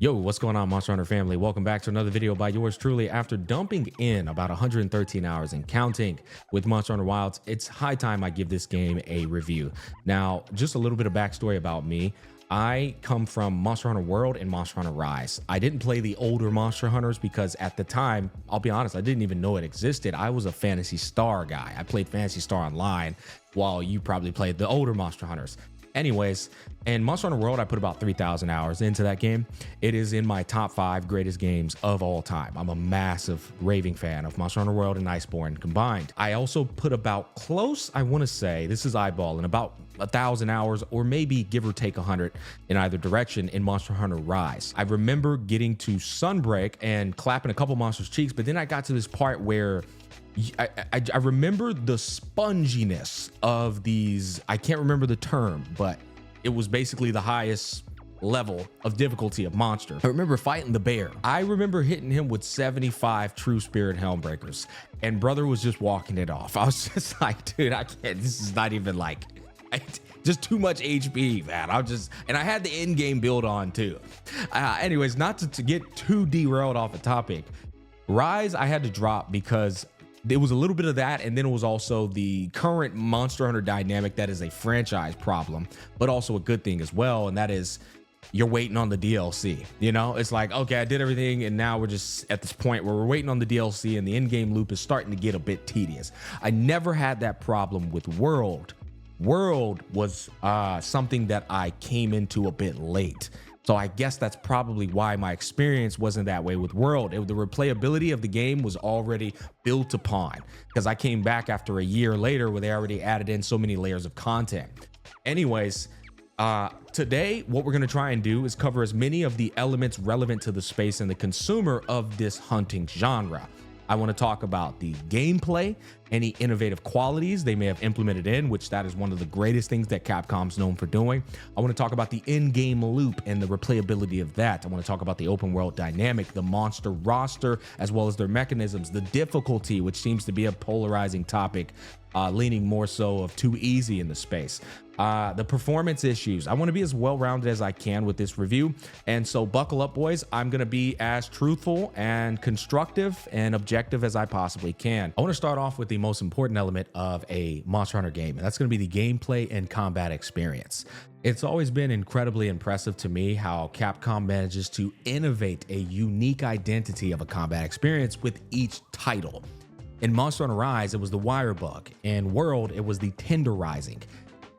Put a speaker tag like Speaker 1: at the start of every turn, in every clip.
Speaker 1: Yo, what's going on, Monster Hunter family? Welcome back to another video by yours truly. After dumping in about 113 hours and counting with Monster Hunter Wilds, it's high time I give this game a review. Now, just a little bit of backstory about me. I come from Monster Hunter World and Monster Hunter Rise. I didn't play the older Monster Hunters because at the time, I'll be honest, I didn't even know it existed. I was a Phantasy Star guy. I played Phantasy Star Online while you probably played the older Monster Hunters. Anyways, in Monster Hunter World, I put about 3,000 hours into that game. It is in my top 5 greatest games of all time. I'm a massive raving fan of Monster Hunter World and Iceborne combined. I also put about close, I want to say, this is eyeballing, about 1,000 hours or maybe give or take 100 in either direction in Monster Hunter Rise. I remember getting to Sunbreak and clapping a couple monsters' cheeks, but then I got to this part where I remember the sponginess of these. I can't remember the term, but it was basically the highest level of difficulty of monster. I remember fighting the bear. I remember hitting him with 75 True Spirit Helmbreakers, and brother was just walking it off. I was just like, dude, I can't. This is not even like, just too much HP, man. And I had the Endgame build on too. Anyways, not to get too derailed off the topic. Rise, I had to drop because there was a little bit of that, and then it was also the current Monster Hunter dynamic that is a franchise problem, but also a good thing as well, and that is you're waiting on the DLC. You know, it's like, okay, I did everything, and now we're just at this point where we're waiting on the DLC, and the in-game loop is starting to get a bit tedious. I never had that problem with World. World was something that I came into a bit late. So I guess that's probably why my experience wasn't that way with World. The replayability of the game was already built upon because I came back after a year later where they already added in so many layers of content. Anyways, today what we're going to try and do is cover as many of the elements relevant to the space and the consumer of this hunting genre. I want to talk about the gameplay, any innovative qualities they may have implemented in, which that is one of the greatest things that Capcom's known for doing. I want to talk about the in-game loop and the replayability of that. I want to talk about the open world dynamic, the monster roster, as well as their mechanisms, the difficulty, which seems to be a polarizing topic, leaning more so of too easy in the space. The performance issues. I want to be as well-rounded as I can with this review. And so buckle up, boys. I'm going to be as truthful and constructive and objective as I possibly can. I want to start off with the most important element of a Monster Hunter game, and that's going to be the gameplay and combat experience. It's always been incredibly impressive to me how Capcom manages to innovate a unique identity of a combat experience with each title. In Monster Hunter Rise, it was the wire bug. In World, it was the tenderizing.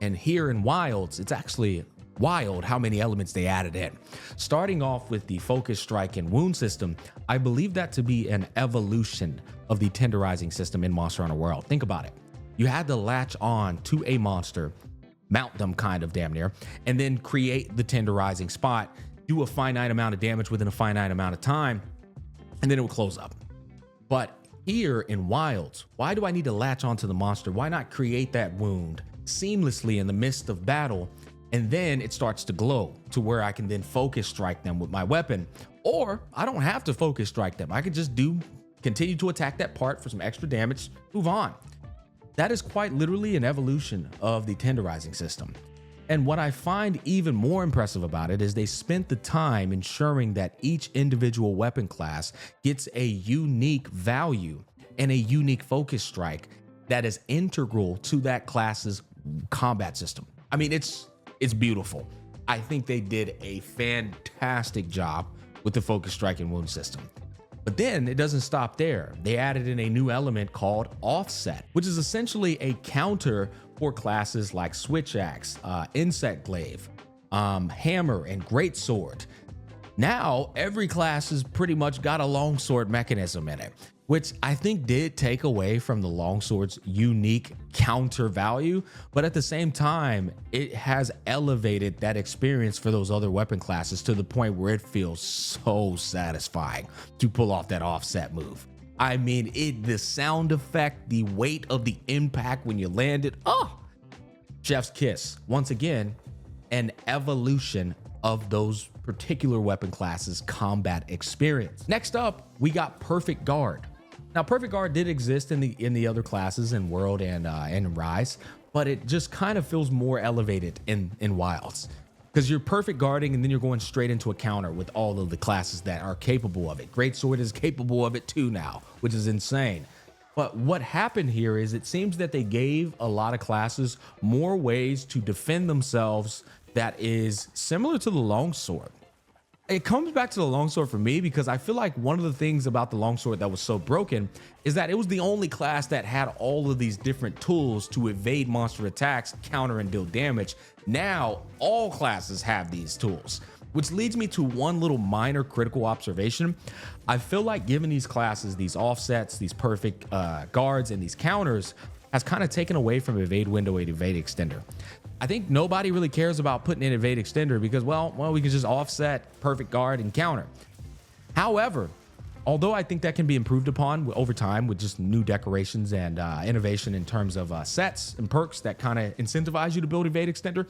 Speaker 1: And here in Wilds, it's actually wild how many elements they added in. Starting off with the focus strike and wound system, I believe that to be an evolution of the tenderizing system in Monster Hunter World. Think about it. You had to latch on to a monster, mount them kind of damn near, and then create the tenderizing spot, do a finite amount of damage within a finite amount of time, and then it would close up. But here in Wilds, why do I need to latch onto the monster? Why not create that wound seamlessly in the midst of battle, and then it starts to glow to where I can then focus strike them with my weapon? Or I don't have to focus strike them. I could just continue to attack that part for some extra damage, move on. That is quite literally an evolution of the tenderizing system. And what I find even more impressive about it is they spent the time ensuring that each individual weapon class gets a unique value and a unique focus strike that is integral to that class's combat system. I mean, it's beautiful. I think they did a fantastic job with the focus strike and wound system. But then it doesn't stop there. They added in a new element called offset, which is essentially a counter for classes like Switch Axe, Insect Glaive, Hammer, and Greatsword. Now, every class has pretty much got a longsword mechanism in it, which I think did take away from the longsword's unique counter value, but at the same time, it has elevated that experience for those other weapon classes to the point where it feels so satisfying to pull off that offset move. I mean, the sound effect, the weight of the impact when you land it, chef's kiss. Once again, an evolution of those particular weapon classes' combat experience. Next up, we got Perfect Guard. Now, Perfect Guard did exist in the other classes in World and Rise, but it just kind of feels more elevated in Wilds. because you're perfect guarding and then you're going straight into a counter with all of the classes that are capable of it. Greatsword is capable of it too now, which is insane. But what happened here is it seems that they gave a lot of classes more ways to defend themselves that is similar to the longsword. It comes back to the longsword for me because I feel like one of the things about the longsword that was so broken is that it was the only class that had all of these different tools to evade monster attacks, counter, and deal damage. Now, all classes have these tools, which leads me to one little minor critical observation. I feel like giving these classes these offsets, these perfect guards, and these counters has kind of taken away from evade window and evade extender. I think nobody really cares about putting in evade extender because, well, we can just offset, perfect guard, and counter. However, although I think that can be improved upon over time with just new decorations and innovation in terms of sets and perks that kind of incentivize you to build evade extender,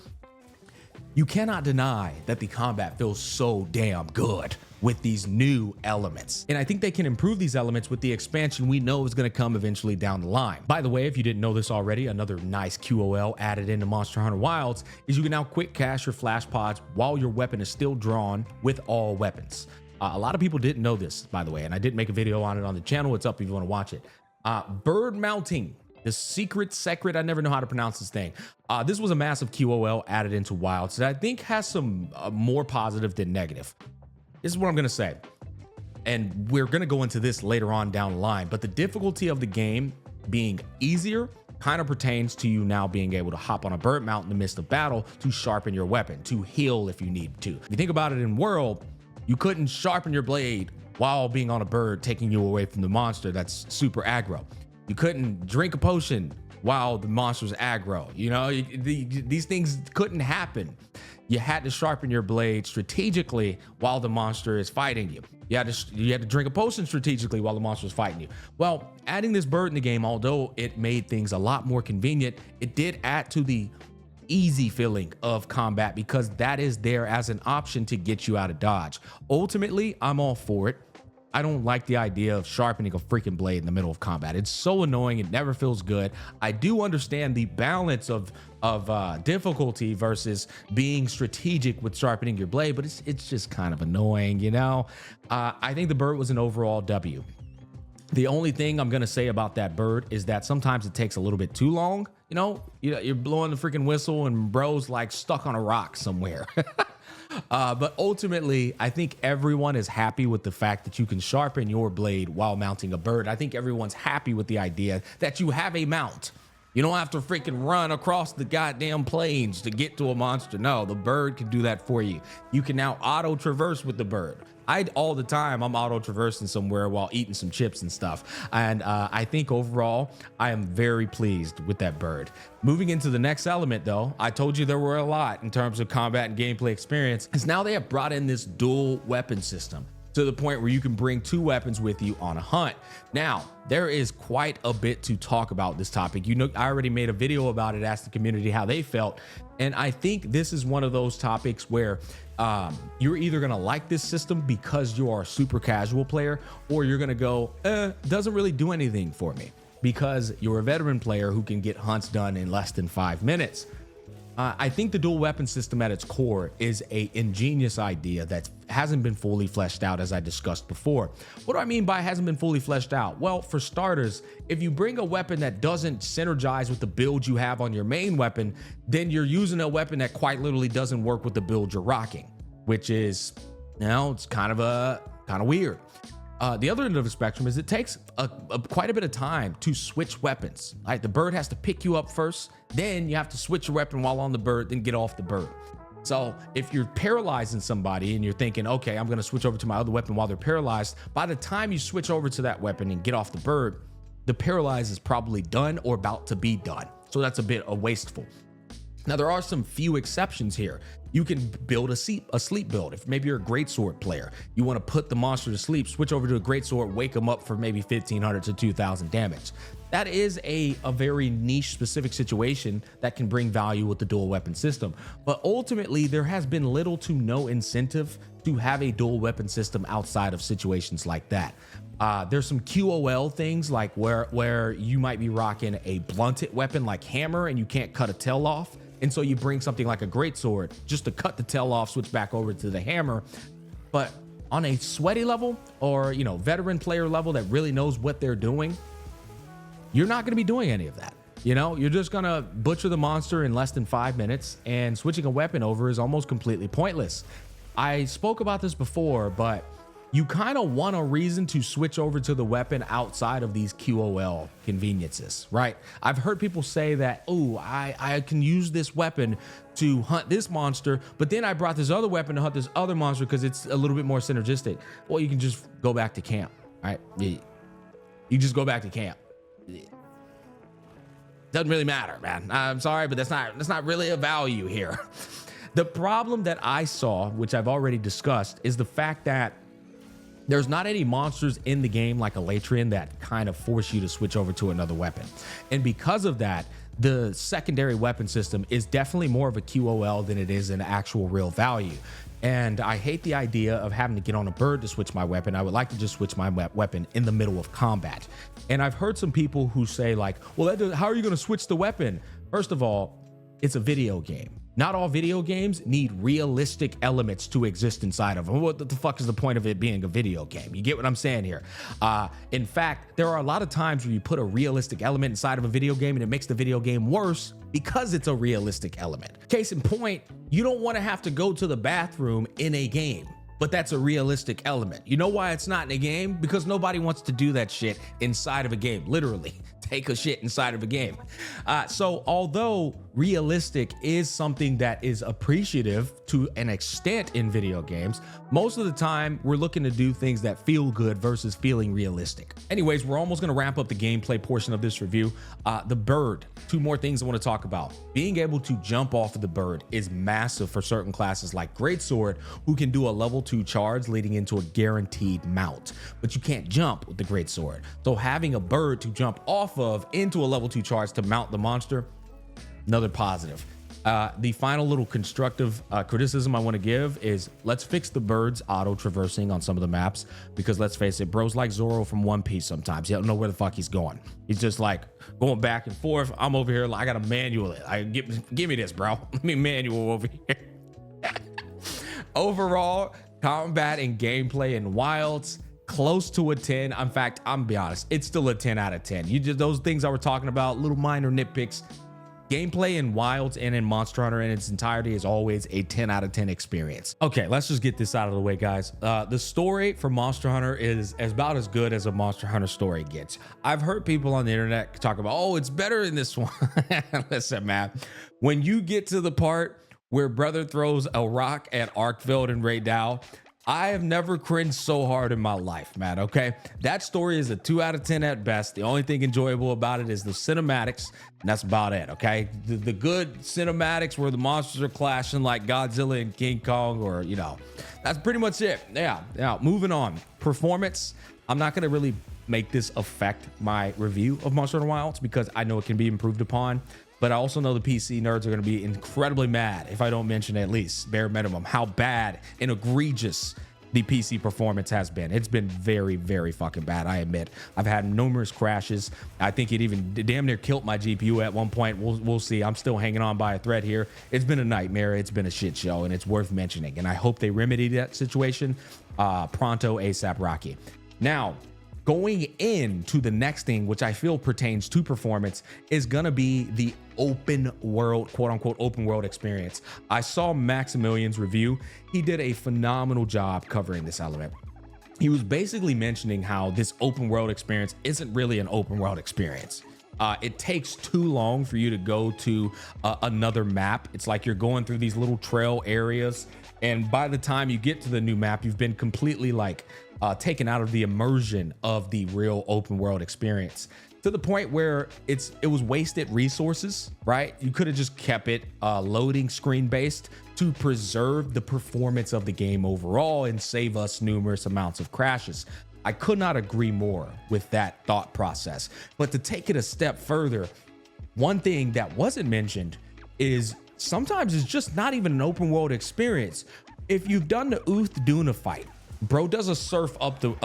Speaker 1: you cannot deny that the combat feels so damn good with these new elements. And I think they can improve these elements with the expansion we know is going to come eventually down the line. By the way, if you didn't know this already, another nice QOL added into Monster Hunter Wilds is you can now quick cast your flash pods while your weapon is still drawn with all weapons. A lot of people didn't know this, by the way, and I did make a video on it on the channel. It's up if you want to watch it. Bird mounting. The Seikret, I never know how to pronounce this thing. This was a massive QOL added into Wilds that I think has some more positive than negative. This is what I'm going to say. And we're going to go into this later on down the line. But the difficulty of the game being easier kind of pertains to you now being able to hop on a bird mount in the midst of battle to sharpen your weapon, to heal if you need to. If you think about it in World, you couldn't sharpen your blade while being on a bird, taking you away from the monster that's super aggro. You couldn't drink a potion while the monster's aggro. You know, these things couldn't happen. You had to sharpen your blade strategically while the monster is fighting you. You had to drink a potion strategically while the monster is fighting you. Well, adding this bird in the game, although it made things a lot more convenient, it did add to the easy feeling of combat because that is there as an option to get you out of dodge. Ultimately, I'm all for it. I don't like the idea of sharpening a freaking blade in the middle of combat. It's so annoying. It never feels good. I do understand the balance of difficulty versus being strategic with sharpening your blade, but it's just kind of annoying, you know? I think the bird was an overall W. The only thing I'm going to say about that bird is that sometimes it takes a little bit too long. You know, you're blowing the freaking whistle and bro's like stuck on a rock somewhere. But ultimately, I think everyone is happy with the fact that you can sharpen your blade while mounting a bird. I think everyone's happy with the idea that you have a mount. You don't have to freaking run across the goddamn plains to get to a monster. No, the bird can do that for you. You can now auto traverse with the bird. All the time, I'm auto traversing somewhere while eating some chips and stuff. And I think overall, I am very pleased with that bird. Moving into the next element though, I told you there were a lot in terms of combat and gameplay experience, is now they have brought in this dual weapon system to the point where you can bring two weapons with you on a hunt. Now, there is quite a bit to talk about this topic. You know, I already made a video about it, asked the community how they felt. And I think this is one of those topics where you're either gonna like this system because you are a super casual player, or you're gonna go, doesn't really do anything for me because you're a veteran player who can get hunts done in less than 5 minutes. I think the dual weapon system at its core is a ingenious idea that hasn't been fully fleshed out, as I discussed before. What do I mean by hasn't been fully fleshed out? Well, for starters, if you bring a weapon that doesn't synergize with the build you have on your main weapon, then you're using a weapon that quite literally doesn't work with the build you're rocking, which is, you know, it's kind of weird. The other end of the spectrum is it takes quite a bit of time to switch weapons. Like the bird has to pick you up first, then you have to switch your weapon while on the bird, then get off the bird. So if you're paralyzing somebody and you're thinking, okay, I'm gonna switch over to my other weapon while they're paralyzed, by the time you switch over to that weapon and get off the bird, the paralyze is probably done or about to be done. So that's a bit wasteful. Now, there are some few exceptions here. You can build a sleep build. If maybe you're a greatsword player, you want to put the monster to sleep, switch over to a greatsword, wake them up for maybe 1,500 to 2,000 damage. That is a very niche specific situation that can bring value with the dual weapon system. But ultimately, there has been little to no incentive to have a dual weapon system outside of situations like that. There's some QOL things like where you might be rocking a blunted weapon like hammer and you can't cut a tail off. And so you bring something like a greatsword just to cut the tail off, switch back over to the hammer. But on a sweaty level, or, you know, veteran player level that really knows what they're doing, you're not going to be doing any of that. You know, you're just going to butcher the monster in less than 5 minutes, and switching a weapon over is almost completely pointless. I spoke about this before, but you kind of want a reason to switch over to the weapon outside of these QOL conveniences, right? I've heard people say that, oh, I can use this weapon to hunt this monster, but then I brought this other weapon to hunt this other monster because it's a little bit more synergistic. Well, you can just go back to camp, right? You just go back to camp. Doesn't really matter, man. I'm sorry, but that's not really a value here. The problem that I saw, which I've already discussed, is the fact that there's not any monsters in the game like Elytrian that kind of force you to switch over to another weapon. And because of that, the secondary weapon system is definitely more of a QOL than it is an actual real value. And I hate the idea of having to get on a bird to switch my weapon. I would like to just switch my weapon in the middle of combat. And I've heard some people who say like, well, how are you going to switch the weapon? First of all, it's a video game. Not all video games need realistic elements to exist inside of them. What the fuck is the point of it being a video game? You get what I'm saying here? In fact, there are a lot of times where you put a realistic element inside of a video game and it makes the video game worse because it's a realistic element. Case in point, you don't want to have to go to the bathroom in a game, but that's a realistic element. You know why it's not in a game? Because nobody wants to do that shit inside of a game, literally. Take a shit inside of a game. So although realistic is something that is appreciative to an extent in video games, most of the time we're looking to do things that feel good versus feeling realistic. Anyways, we're almost going to wrap up the gameplay portion of this review. The bird, 2 more things I want to talk about. Being able to jump off of the bird is massive for certain classes like Greatsword, who can do a level 2 charge leading into a guaranteed mount, but you can't jump with the Greatsword. So having a bird to jump off of into a level 2 charge to mount the monster, another positive. The final little constructive criticism I want to give is let's fix the bird's auto traversing on some of the maps, because let's face it, bro's like Zoro from One Piece sometimes. You don't know where the fuck he's going. He's just like going back and forth. I'm over here, I gotta manual it. Give me this, bro. Let me manual over here. Overall, combat and gameplay in Wilds, close to a 10. In fact, I'm be honest, it's still a 10 out of 10. You just, those things I were talking about, little minor nitpicks. Gameplay in Wilds and in Monster Hunter in its entirety is always a 10 out of 10 experience. Okay, let's just get this out of the way, guys. The story for Monster Hunter is about as good as a Monster Hunter story gets. I've heard people on the internet talk about, oh, it's better in this one. Listen, man, when you get to the part where brother throws a rock at Arkfeld and Raydal, I have never cringed so hard in my life, man. Okay, that story is a 2 out of 10 at best. The only thing enjoyable about it is the cinematics, and that's about it. Okay, the good cinematics where the monsters are clashing like Godzilla and King Kong, or you know, that's pretty much it. Yeah. Now moving on, performance. I'm not gonna really make this affect my review of Monster Hunter Wilds because I know it can be improved upon. But I also know the PC nerds are going to be incredibly mad if I don't mention at least bare minimum how bad and egregious the PC performance has been. It's been very, very fucking bad, I admit. I've had numerous crashes. I think it even damn near killed my GPU at one point. We'll see. I'm still hanging on by a thread here. It's been a nightmare. It's been a shit show, and it's worth mentioning. And I hope they remedy that situation pronto, ASAP Rocky. Now, going into the next thing, which I feel pertains to performance, is gonna be the open world, quote unquote, open world experience. I saw Maximilian's review. He did a phenomenal job covering this element. He was basically mentioning how this open world experience isn't really an open world experience. It takes too long for you to go to another map. It's like you're going through these little trail areas, and by the time you get to the new map, you've been completely like taken out of the immersion of the real open world experience, to the point where it was wasted resources, right? You could have just kept it loading screen based to preserve the performance of the game overall and save us numerous amounts of crashes. I could not agree more with that thought process. But to take it a step further, one thing that wasn't mentioned is sometimes it's just not even an open world experience. If you've done the Duna fight, bro does a surf up the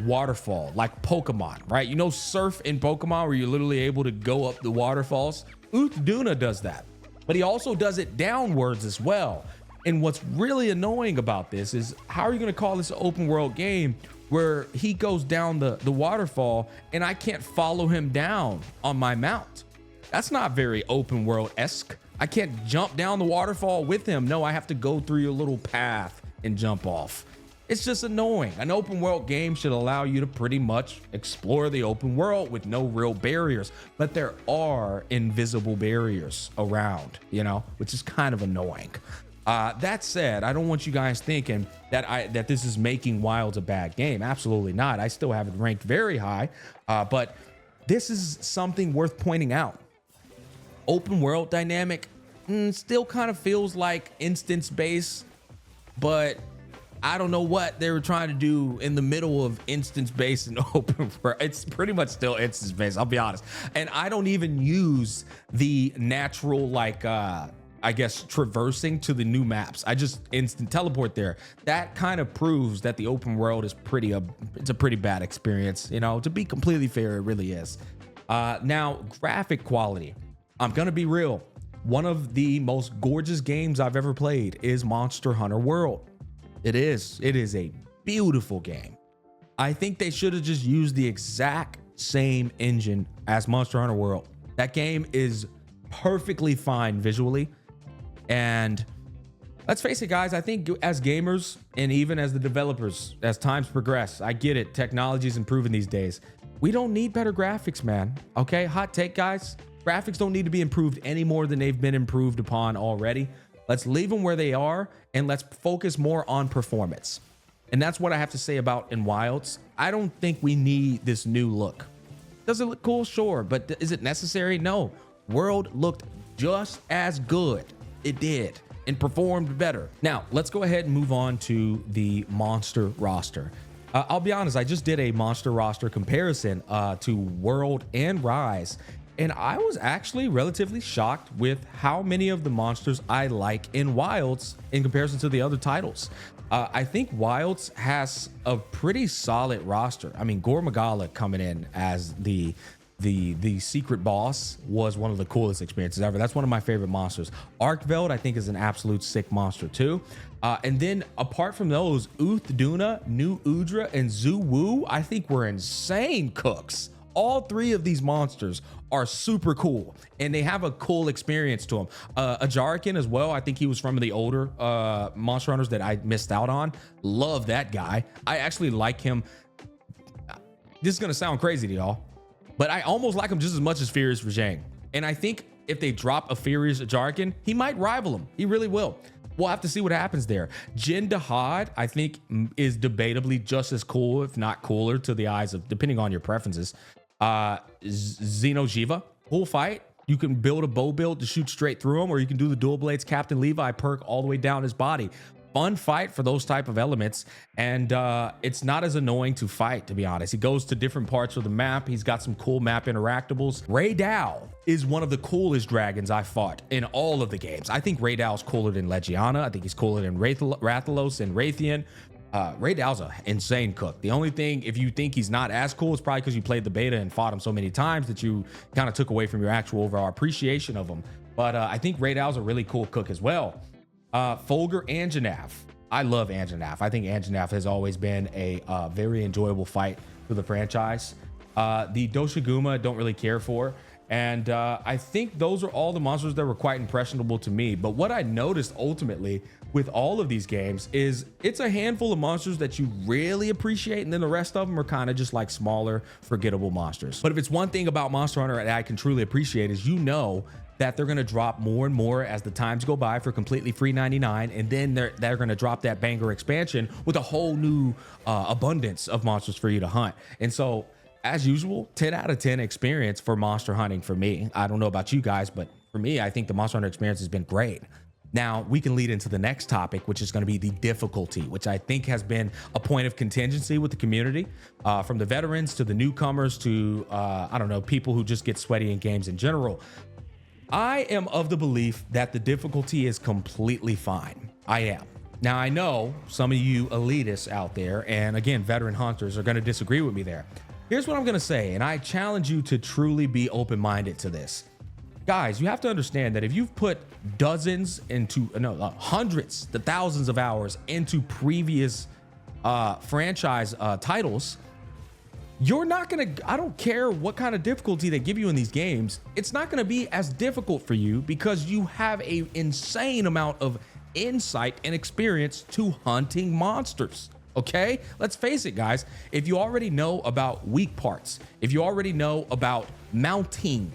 Speaker 1: waterfall like Pokemon, right? You know, surf in Pokemon where you're literally able to go up the waterfalls. Duna does that. but he also does it downwards as well. And what's really annoying about this is, how are you going to call this an open world game where he goes down the waterfall and I can't follow him down on my mount? That's not very open world-esque. I can't jump down the waterfall with him. No, I have to go through your little path and jump off. It's just annoying. An open world game should allow you to pretty much explore the open world with no real barriers, but there are invisible barriers around, you know, which is kind of annoying. That said, I don't want you guys thinking that this is making Wilds a bad game. Absolutely not. I still have it ranked very high, but this is something worth pointing out. Open world dynamic still kind of feels like instance based, but I don't know what they were trying to do in the middle of instance based and open world. It's pretty much still instance based, I'll be honest. And I don't even use the natural, like, I guess, traversing to the new maps. I just instant teleport there. That kind of proves that the open world is it's a pretty bad experience. You know, to be completely fair, it really is. Now, graphic quality. I'm gonna be real. One of the most gorgeous games I've ever played is Monster Hunter World. It is a beautiful game. I think they should have just used the exact same engine as Monster Hunter World. That game is perfectly fine visually. And let's face it, guys, I think as gamers and even as the developers, as times progress, I get it. Technology's improving these days. We don't need better graphics, man. Okay, hot take, guys. Graphics don't need to be improved any more than they've been improved upon already. Let's leave them where they are and let's focus more on performance. And that's what I have to say about in Wilds. I don't think we need this new look. Does it look cool? Sure. But is it necessary? No. World looked just as good. It did, and performed better. Now, let's go ahead and move on to the monster roster. I'll be honest, I just did a monster roster comparison to World and Rise. And I was actually relatively shocked with how many of the monsters I like in Wilds in comparison to the other titles. I think Wilds has a pretty solid roster. I mean, Gore Magala coming in as the secret boss was one of the coolest experiences ever. That's one of my favorite monsters. Arkveld, I think, is an absolute sick monster too. And then apart from those, Uth Duna, New Udra, and Zhu Wu, I think were insane cooks. All three of these monsters are super cool and they have a cool experience to them. Ajarikan as well. I think he was from the older Monster Hunters that I missed out on. Love that guy. I actually like him. This is going to sound crazy to y'all, but I almost like him just as much as Furious Rajang. And I think if they drop a Furious Ajarikan, he might rival him. He really will. We'll have to see what happens there. Jin Dahad, I think, is debatably just as cool, if not cooler, to the eyes of, depending on your preferences. Xenojiva, cool fight. You can build a bow build to shoot straight through him, or you can do the dual blades Captain Levi perk all the way down his body. Fun fight for those type of elements, and it's not as annoying to fight, to be honest. He goes to different parts of the map. He's got some cool map interactables. Ray Dow is one of the coolest dragons I fought in all of the games. I think Ray Dow's cooler than Legiana. I think he's cooler than Rathalos and Raytheon. Ray Dow's an insane cook. The only thing, if you think he's not as cool, it's probably because you played the beta and fought him so many times that you kind of took away from your actual overall appreciation of him. But I think Ray Dow's a really cool cook as well. Folger Anjanath. I love Anjanath. I think Anjanath has always been a very enjoyable fight for the franchise. The Doshiguma, don't really care for. And I think those are all the monsters that were quite impressionable to me. But what I noticed ultimately with all of these games is it's a handful of monsters that you really appreciate, and then the rest of them are kind of just like smaller, forgettable monsters. But if it's one thing about Monster Hunter that I can truly appreciate is, you know, that they're going to drop more and more as the times go by for completely free 99, and then they're going to drop that banger expansion with a whole new abundance of monsters for you to hunt. And so, as usual, 10 out of 10 experience for monster hunting for me. I don't know about you guys, but for me, I think the Monster Hunter experience has been great. Now we can lead into the next topic, which is going to be the difficulty, which I think has been a point of contingency with the community, from the veterans to the newcomers to, I don't know, people who just get sweaty in games in general. I am of the belief that the difficulty is completely fine. I am. Now, I know some of you elitists out there, and again, veteran hunters, are going to disagree with me there. Here's what I'm going to say, and I challenge you to truly be open-minded to this. Guys, you have to understand that if you've put dozens into hundreds to thousands of hours into previous franchise titles, you're not gonna, I don't care what kind of difficulty they give you in these games, it's not gonna be as difficult for you because you have a insane amount of insight and experience to hunting monsters. Okay, let's face it, guys. If you already know about weak parts, if you already know about mounting,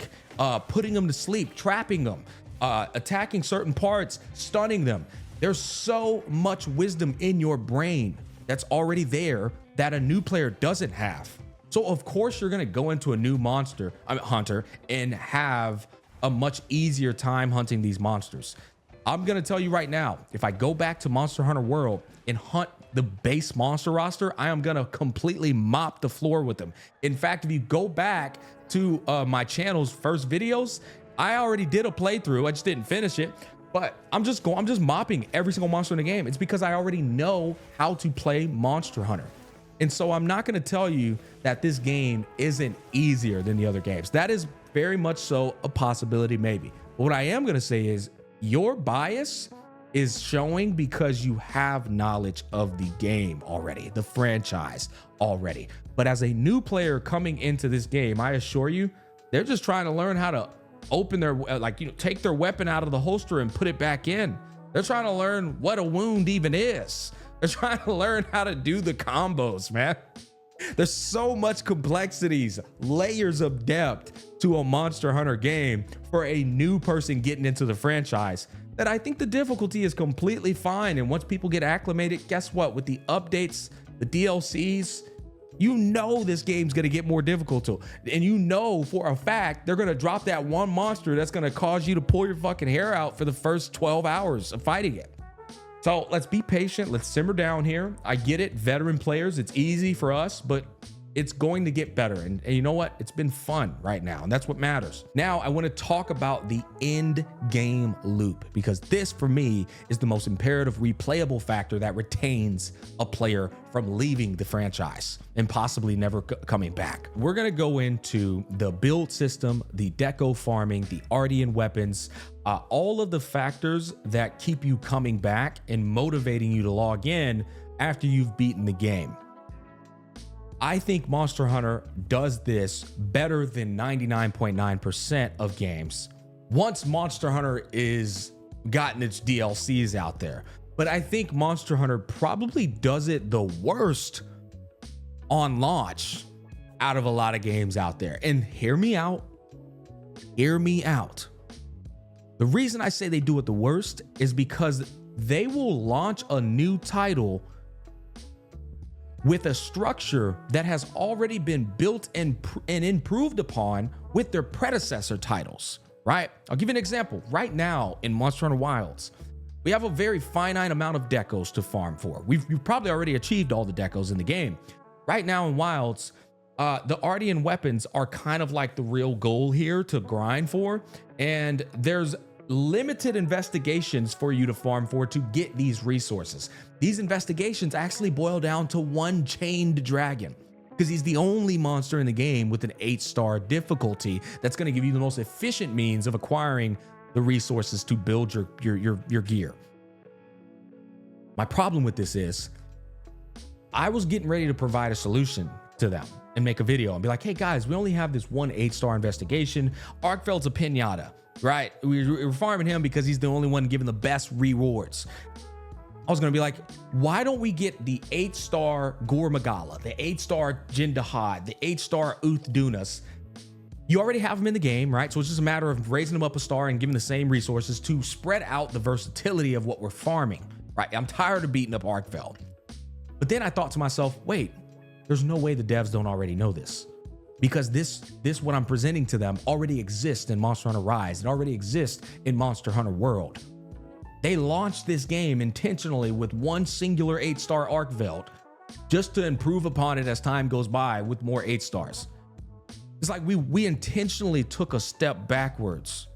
Speaker 1: putting them to sleep, trapping them, attacking certain parts, stunning them, there's so much wisdom in your brain that's already there that a new player doesn't have. So of course you're gonna go into a new hunter and have a much easier time hunting these monsters. I'm gonna tell you right now, if I go back to Monster Hunter World and hunt the base monster roster, I am gonna completely mop the floor with them. In fact, if you go back to my channel's first videos, I already did a playthrough. I just didn't finish it, but I'm just mopping every single monster in the game. It's because I already know how to play Monster Hunter. And so I'm not gonna tell you that this game isn't easier than the other games. That is very much so a possibility, maybe. But what I am gonna say is your bias is showing because you have knowledge of the game already, the franchise already. But as a new player coming into this game, I assure you, they're just trying to learn how to open their, take their weapon out of the holster and put it back in. They're trying to learn what a wound even is. They're trying to learn how to do the combos, man. There's so much complexities, layers of depth to a Monster Hunter game for a new person getting into the franchise that I think the difficulty is completely fine. And once people get acclimated, guess what? With the updates, the DLCs, you know this game's gonna get more difficult. And you know for a fact they're gonna drop that one monster that's gonna cause you to pull your fucking hair out for the first 12 hours of fighting it. So let's be patient. Let's simmer down here. I get it, veteran players, it's easy for us, but it's going to get better. And you know what? It's been fun right now, and that's what matters. Now, I want to talk about the end game loop, because this, for me, is the most imperative replayable factor that retains a player from leaving the franchise and possibly never coming back. We're going to go into the build system, the deco farming, the Ardian weapons, all of the factors that keep you coming back and motivating you to log in after you've beaten the game. I think Monster Hunter does this better than 99.9% of games once Monster Hunter is gotten its DLCs out there. But I think Monster Hunter probably does it the worst on launch out of a lot of games out there. And hear me out. Hear me out. The reason I say they do it the worst is because they will launch a new title with a structure that has already been built and improved upon with their predecessor titles, right? I'll give you an example. Right now in Monster Hunter Wilds, we have a very finite amount of decos to farm for. We've probably already achieved all the decos in the game. Right now in Wilds, the Ardian weapons are kind of like the real goal here to grind for, and there's limited investigations for you to farm for to get these resources. These investigations actually boil down to one chained dragon, because he's the only monster in the game with an 8-star difficulty that's going to give you the most efficient means of acquiring the resources to build your gear. My problem with this is I was getting ready to provide a solution to them and make a video and be like, hey guys, we only have this one 8-star investigation. Arkfeld's a pinata, right? We're farming him because he's the only one given the best rewards. I was gonna be like, why don't we get the 8-star Gore Magala, the 8-star Jindahad, the 8-star Uth Dunas? You already have them in the game, right? So it's just a matter of raising them up a star and giving the same resources to spread out the versatility of what we're farming, right? I'm tired of beating up Arkfeld. But then I thought to myself, wait, there's no way the devs don't already know this, because this what I'm presenting to them already exists in Monster Hunter Rise. It already exists in Monster Hunter World. They launched this game intentionally with one singular 8-star Arkfeld just to improve upon it as time goes by with more 8-stars. It's like we intentionally took a step backwards.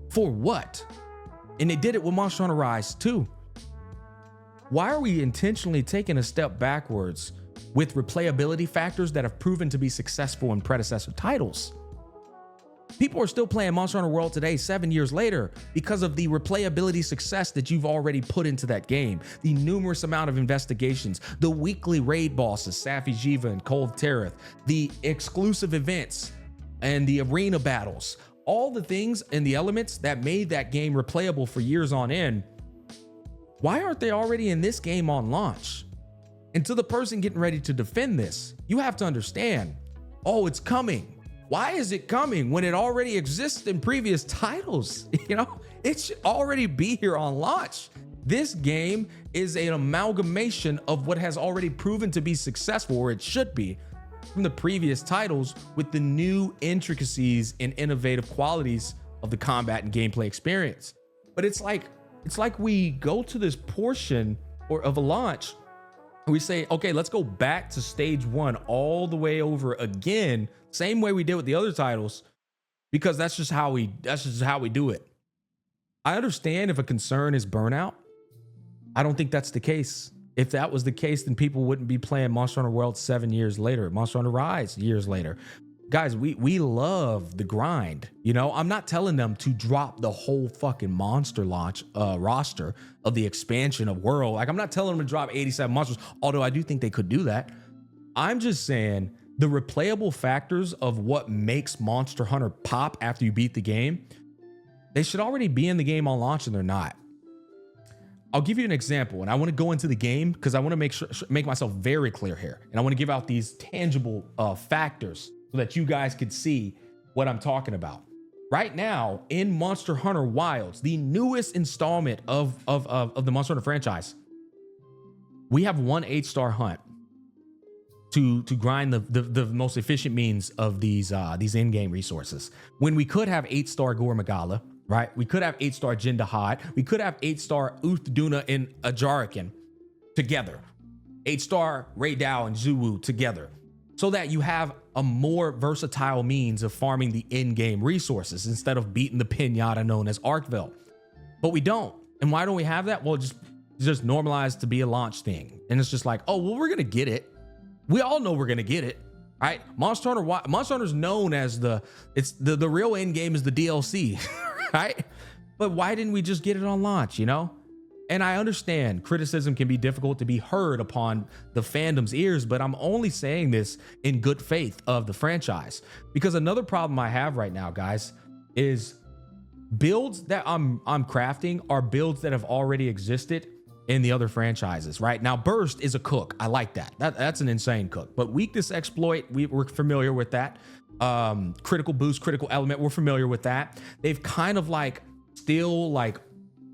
Speaker 1: For what? And they did it with Monster Hunter Rise too. Why are we intentionally taking a step backwards with replayability factors that have proven to be successful in predecessor titles? People are still playing Monster Hunter World today, 7 years later, because of the replayability success that you've already put into that game, the numerous amount of investigations, the weekly raid bosses, Safi Jiva and Kolv Tereth, the exclusive events and the arena battles, all the things and the elements that made that game replayable for years on end. Why aren't they already in this game on launch? And to the person getting ready to defend this, you have to understand, oh, it's coming. Why is it coming when it already exists in previous titles? You know, it should already be here on launch. This game is an amalgamation of what has already proven to be successful, or it should be, from the previous titles, with the new intricacies and innovative qualities of the combat and gameplay experience. But it's like we go to this portion of a launch, we say, okay, let's go back to stage one all the way over again, same way we did with the other titles, because that's just how we do it. I understand if a concern is burnout. I don't think that's the case. If that was the case, then people wouldn't be playing Monster Hunter World 7 years later, Monster Hunter Rise years later. Guys, we love the grind. You know, I'm not telling them to drop the whole fucking monster launch roster of the expansion of World. Like, I'm not telling them to drop 87 monsters, although I do think they could do that. I'm just saying the replayable factors of what makes Monster Hunter pop after you beat the game, they should already be in the game on launch, and they're not. I'll give you an example, and I want to go into the game because I want to make myself very clear here, and I want to give out these tangible factors so that you guys could see what I'm talking about. Right now, in Monster Hunter Wilds, the newest installment of the Monster Hunter franchise, we have one 8-star hunt to grind the most efficient means of these in-game resources. When we could have 8-star Gore Magala, right? We could have 8-star Jindahad. We could have 8-star Uthduna and Ajarakan together. 8-star Raydao and Zuwu together, so that you have a more versatile means of farming the in-game resources instead of beating the pinata known as Arkville. But we don't. And why don't we have that? Well, just normalized to be a launch thing. And it's just like, oh, well, we're going to get it. We all know we're going to get it, right? Monster Hunter's known as the real end game is the DLC, right? But why didn't we just get it on launch, you know? And I understand criticism can be difficult to be heard upon the fandom's ears, but I'm only saying this in good faith of the franchise. Because another problem I have right now, guys, is builds that I'm crafting are builds that have already existed in the other franchises, right? Now, Burst is a cook. I like that. That's an insane cook. But Weakness Exploit, we're familiar with that. Critical Boost, Critical Element, we're familiar with that. They've kind of still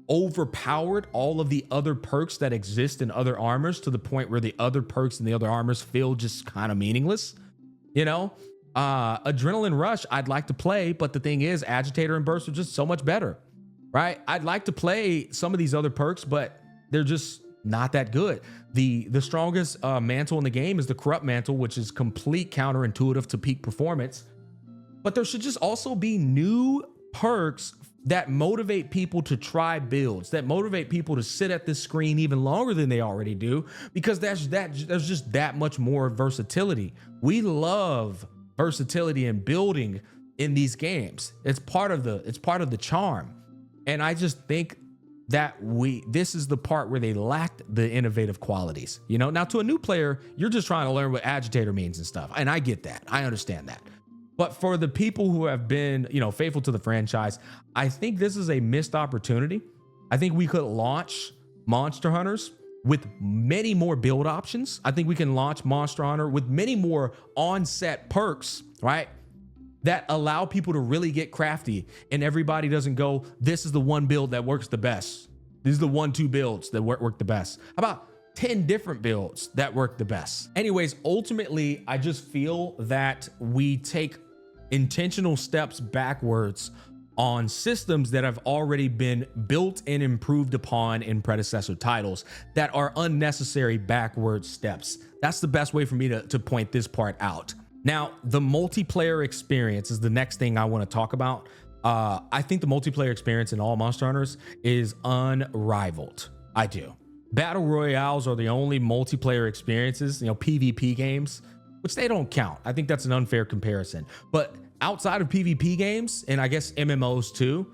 Speaker 1: overpowered all of the other perks that exist in other armors to the point where the other perks in the other armors feel just kind of meaningless, you know? Adrenaline Rush I'd like to play, but the thing is, Agitator and Burst are just so much better, right? I'd like to play some of these other perks, but they're just not that good. The strongest mantle in the game is the Corrupt Mantle, which is complete counterintuitive to peak performance. But there should just also be new perks that motivate people to try builds, that motivate people to sit at this screen even longer than they already do, because there's just that much more versatility. We love versatility and building in these games. It's part of the charm. And I just think that this is the part where they lacked the innovative qualities. You know, now to a new player, you're just trying to learn what Agitator means and stuff. And I get that. I understand that. But for the people who have been, faithful to the franchise, I think this is a missed opportunity. I think we could launch Monster Hunters with many more build options. I think we can launch Monster Hunter with many more on-set perks, right? That allow people to really get crafty, and everybody doesn't go, this is the one build that works the best. These are the 1-2 builds that work the best. How about 10 different builds that work the best? Anyways, ultimately, I just feel that we take intentional steps backwards on systems that have already been built and improved upon in predecessor titles that are unnecessary backward steps. That's the best way for me to point this part out. Now, the multiplayer experience is the next thing I want to talk about. I think the multiplayer experience in all Monster Hunters is unrivaled. I do. Battle Royales are the only multiplayer experiences, PvP games, which they don't count. I think that's an unfair comparison. But outside of PvP games, and I guess MMOs too,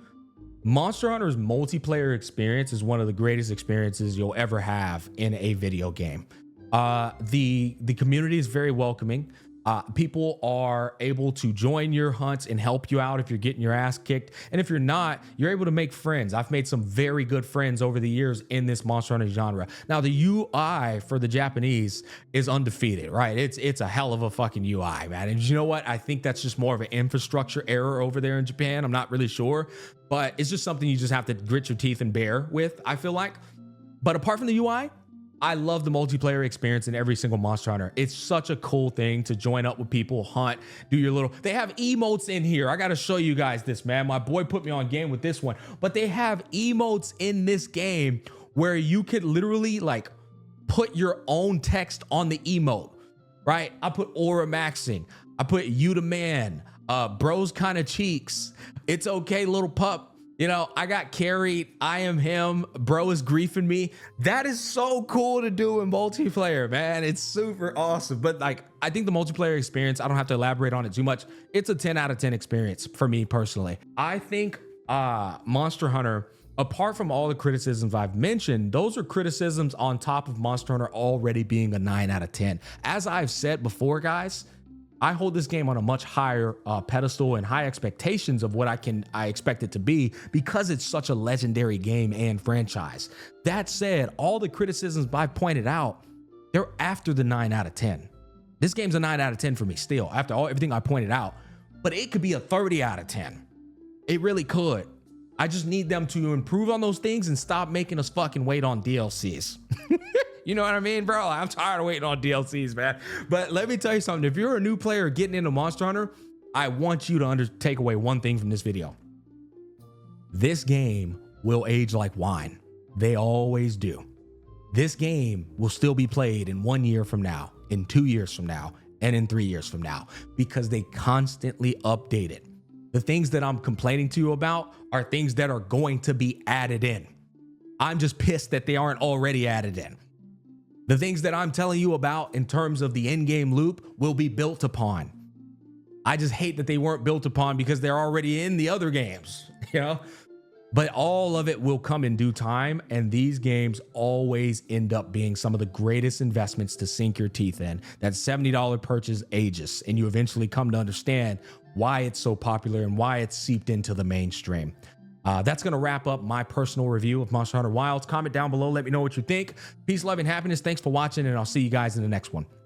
Speaker 1: Monster Hunter's multiplayer experience is one of the greatest experiences you'll ever have in a video game. The community is very welcoming. People are able to join your hunts and help you out if you're getting your ass kicked. And if you're not, you're able to make friends. I've made some very good friends over the years in this Monster Hunter genre. Now, the UI for the Japanese is undefeated, right? It's a hell of a fucking UI, man. And you know what? I think that's just more of an infrastructure error over there in Japan. I'm not really sure, but it's just something you just have to grit your teeth and bear with, I feel like. But apart from the UI, I love the multiplayer experience in every single Monster Hunter. It's such a cool thing to join up with people, hunt, do your little... They have emotes in here. I got to show you guys this, man. My boy put me on game with this one. But they have emotes in this game where you could literally like put your own text on the emote, right? I put aura maxing. I put you the man. Bro's kind of cheeks. It's okay, little pup. You know, I got carried. I am him. Bro is griefing me. That is so cool to do in multiplayer, man. It's super awesome. But like, I think the multiplayer experience, I don't have to elaborate on it too much. It's a 10 out of 10 experience for me personally. I think Monster Hunter, apart from all the criticisms I've mentioned, those are criticisms on top of Monster Hunter already being a 9 out of 10. As I've said before, guys, I hold this game on a much higher pedestal and high expectations of what I expect it to be because it's such a legendary game and franchise. That said, all the criticisms I've pointed out, they're after the 9 out of 10. This game's a 9 out of 10 for me still, after everything I pointed out, but it could be a 30 out of 10. It really could. I just need them to improve on those things and stop making us fucking wait on DLCs. You know what I mean, bro? I'm tired of waiting on DLCs, man. But let me tell you something. If you're a new player getting into Monster Hunter, I want you to take away one thing from this video. This game will age like wine. They always do. This game will still be played in 1 year from now, in 2 years from now, and in 3 years from now, because they constantly update it. The things that I'm complaining to you about are things that are going to be added in. I'm just pissed that they aren't already added in. The things that I'm telling you about in terms of the endgame loop will be built upon. I just hate that they weren't built upon because they're already in the other games, you know? But all of it will come in due time, and these games always end up being some of the greatest investments to sink your teeth in. That $70 purchase ages, and you eventually come to understand why it's so popular and why it's seeped into the mainstream. That's going to wrap up my personal review of Monster Hunter Wilds. Comment down below. Let me know what you think. Peace, love, and happiness. Thanks for watching, and I'll see you guys in the next one.